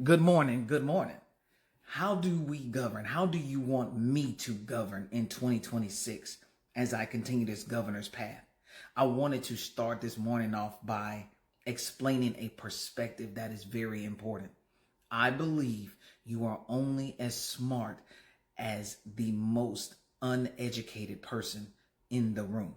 Good morning. Good morning. How do we govern? How do you want me to govern in 2026 as I continue this governor's path? I wanted to start this morning off by explaining a perspective that is very important. I believe you are only as smart as the most uneducated person in the room.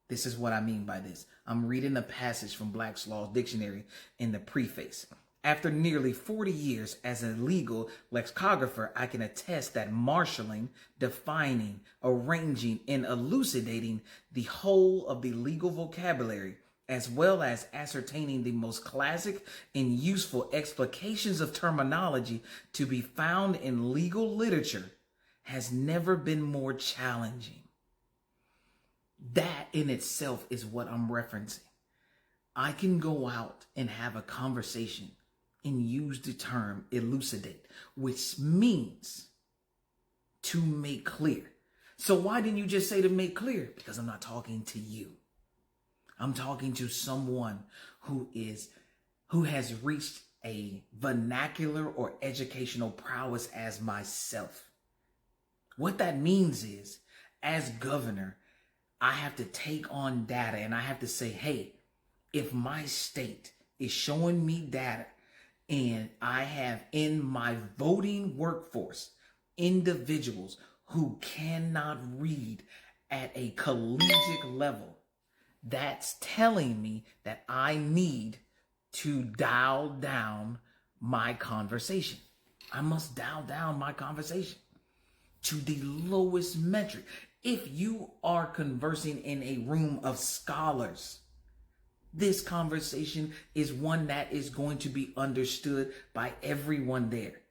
This is what I mean by this. I'm reading a passage from Black's Law Dictionary in the preface. After nearly 40 years as a legal lexicographer, I can attest that marshaling, defining, arranging, and elucidating the whole of the legal vocabulary, as well as ascertaining the most classic and useful explications of terminology to be found in legal literature, has never been more challenging. That in itself is what I'm referencing. I can go out and have a conversation and use the term elucidate, which means to make clear. So why didn't you just say to make clear? Because I'm not talking to you. I'm talking to someone who has reached a vernacular or educational prowess as myself. What that means is, as governor, I have to take on data and I have to say, hey, if my state is showing me data and I have in my voting workforce individuals who cannot read at a collegiate level, that's telling me that I need to dial down my conversation. I must dial down my conversation to the lowest metric. If you are conversing in a room of scholars, this conversation is one that is going to be understood by everyone there.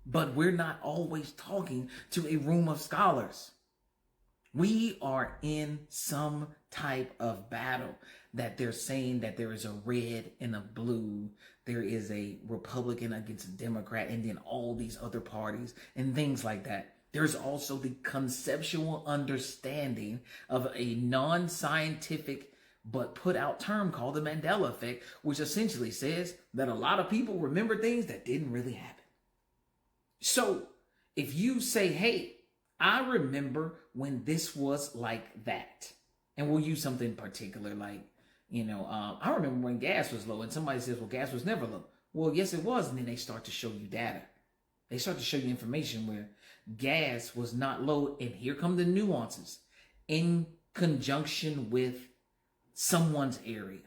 But we're not always talking to a room of scholars. We are in some type of battle that they're saying that there is a red and a blue. There is a Republican against a Democrat and then all these other parties and things like that. There's also the conceptual understanding of a non-scientific but put out term called the Mandela effect, which essentially says that a lot of people remember things that didn't really happen. So if you say, hey, I remember when this was like that, and we'll use something particular like, I remember when gas was low and somebody says, well, gas was never low. Well, yes, it was. And then they start to show you data. They start to show you information where gas was not low. And here come the nuances in conjunction with someone's area.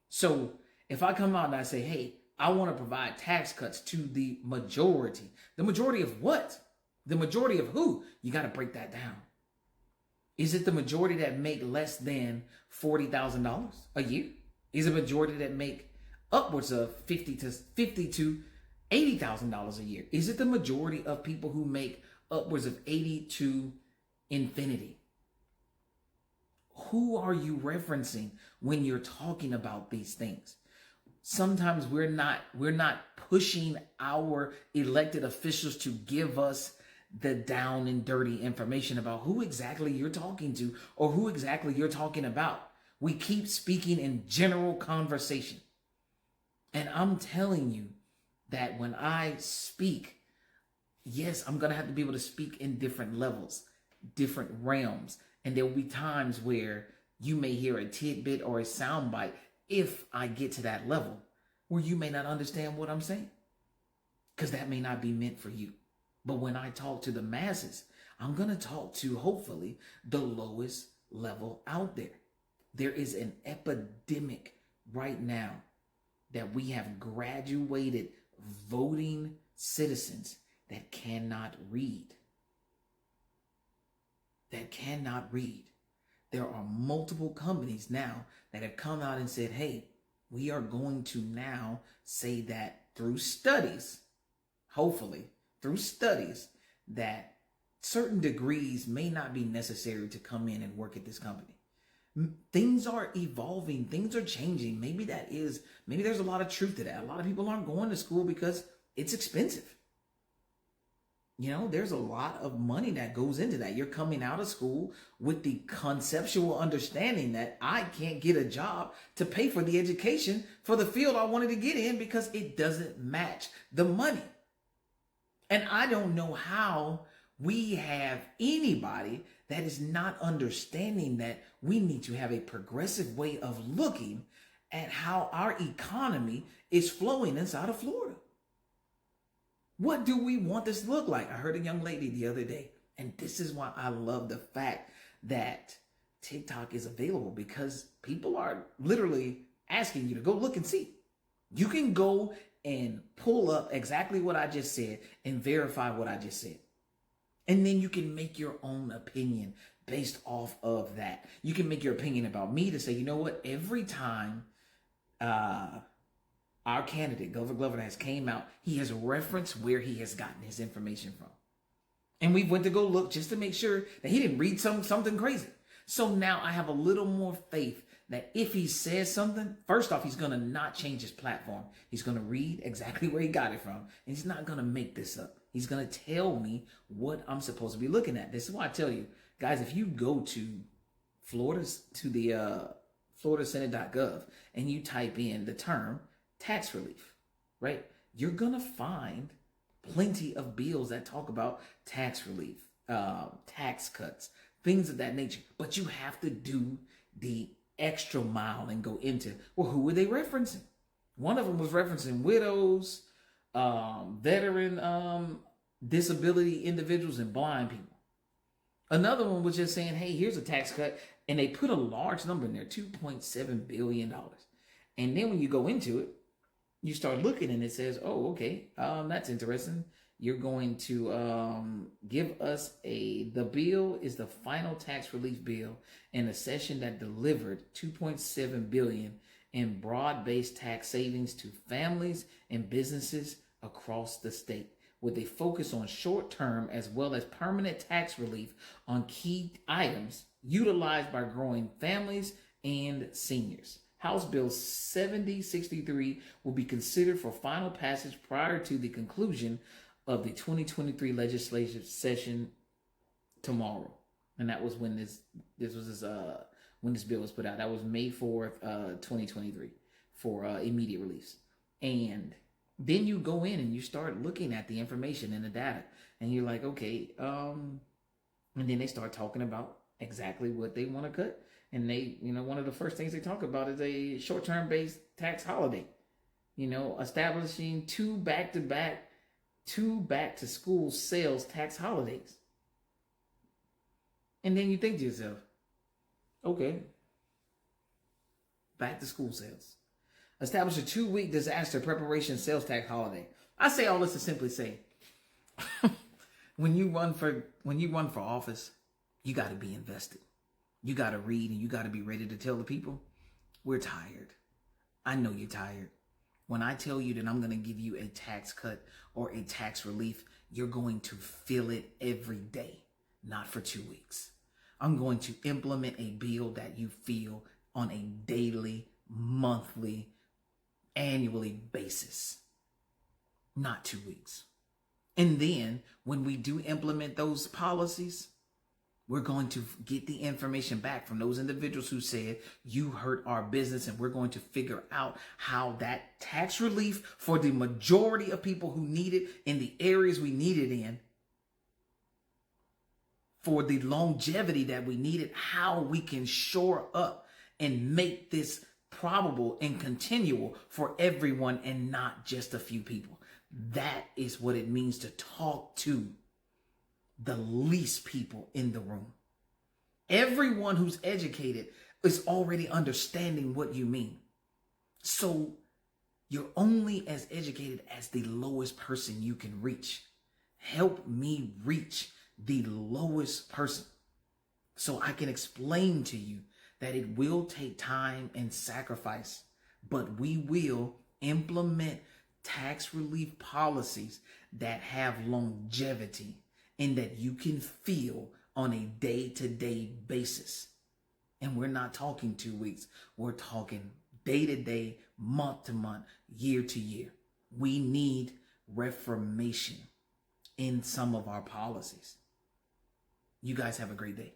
So if I come out and I say, hey, I want to provide tax cuts to the majority of what? The majority of who? You got to break that down. Is it the majority that make less than $40,000 a year? Is it a majority that make upwards of $50,000 to $80,000 a year? Is it the majority of people who make upwards of 80 to infinity? Who are you referencing when you're talking about these things? Sometimes we're not pushing our elected officials to give us the down and dirty information about who exactly you're talking to or who exactly you're talking about. We keep speaking in general conversation. And I'm telling you that when I speak, yes, I'm going to have to be able to speak in different levels, different realms. And there will be times where you may hear a tidbit or a soundbite if I get to that level where you may not understand what I'm saying, because that may not be meant for you. But when I talk to the masses, I'm going to talk to hopefully the lowest level out there. There is an epidemic right now that we have graduated voting citizens that cannot read. That cannot read. There are multiple companies now that have come out and said, hey, we are going to now say that through studies, hopefully through studies, that certain degrees may not be necessary to come in and work at this company. Things are evolving. Things are changing. Maybe there's a lot of truth to that. A lot of people aren't going to school because it's expensive. There's a lot of money that goes into that. You're coming out of school with the conceptual understanding that I can't get a job to pay for the education for the field I wanted to get in because it doesn't match the money. And I don't know how we have anybody that is not understanding that we need to have a progressive way of looking at how our economy is flowing inside of Florida. What do we want this to look like? I heard a young lady the other day, and this is why I love the fact that TikTok is available, because people are literally asking you to go look and see. You can go and pull up exactly what I just said and verify what I just said. And then you can make your own opinion based off of that. You can make your opinion about me to say, you know what, every time our candidate, Glover Glover, has came out, he has referenced where he has gotten his information from. And we went to go look just to make sure that he didn't read something crazy. So now I have a little more faith that if he says something, first off, he's going to not change his platform. He's going to read exactly where he got it from. And he's not going to make this up. He's going to tell me what I'm supposed to be looking at. This is why I tell you, guys, if you go to the floridasenate.gov and you type in the term tax relief, right? You're going to find plenty of bills that talk about tax relief, tax cuts, things of that nature. But you have to do the extra mile and go into, well, who were they referencing? One of them was referencing widows, veteran disability individuals, and blind people. Another one was just saying, hey, here's a tax cut. And they put a large number in there, $2.7 billion. And then when you go into it, you start looking and it says, oh, okay, that's interesting. You're going to give us the bill is the final tax relief bill in a session that delivered $2.7 billion in broad-based tax savings to families and businesses across the state, with a focus on short-term as well as permanent tax relief on key items utilized by growing families and seniors. House Bill 7063 will be considered for final passage prior to the conclusion of the 2023 legislative session tomorrow. And that was when this bill was put out. That was May 4th, 2023 for immediate release. And then you go in and you start looking at the information and the data, and you're like, okay, and then they start talking about exactly what they want to cut. And they, one of the first things they talk about is a short-term based tax holiday, establishing two back-to-school sales tax holidays. And then you think to yourself, okay, back to school sales. Establish a 2-week disaster preparation sales tax holiday. I say all this to simply say, when you run for office, you got to be invested. You got to read, and you got to be ready to tell the people, we're tired. I know you're tired. When I tell you that I'm going to give you a tax cut or a tax relief, you're going to feel it every day, not for 2 weeks. I'm going to implement a bill that you feel on a daily, monthly, annually basis, not 2 weeks. And then when we do implement those policies, we're going to get the information back from those individuals who said, you hurt our business, and we're going to figure out how that tax relief for the majority of people who need it in the areas we need it in, for the longevity that we need it, how we can shore up and make this probable and continual for everyone and not just a few people. That is what it means to talk to the least people in the room. Everyone who's educated is already understanding what you mean. So you're only as educated as the lowest person you can reach. Help me reach the lowest person so I can explain to you that it will take time and sacrifice, but we will implement tax relief policies that have longevity and that you can feel on a day-to-day basis. And we're not talking 2 weeks. We're talking day-to-day, month-to-month, year-to-year. We need reformation. in some of our policies. You guys have a great day.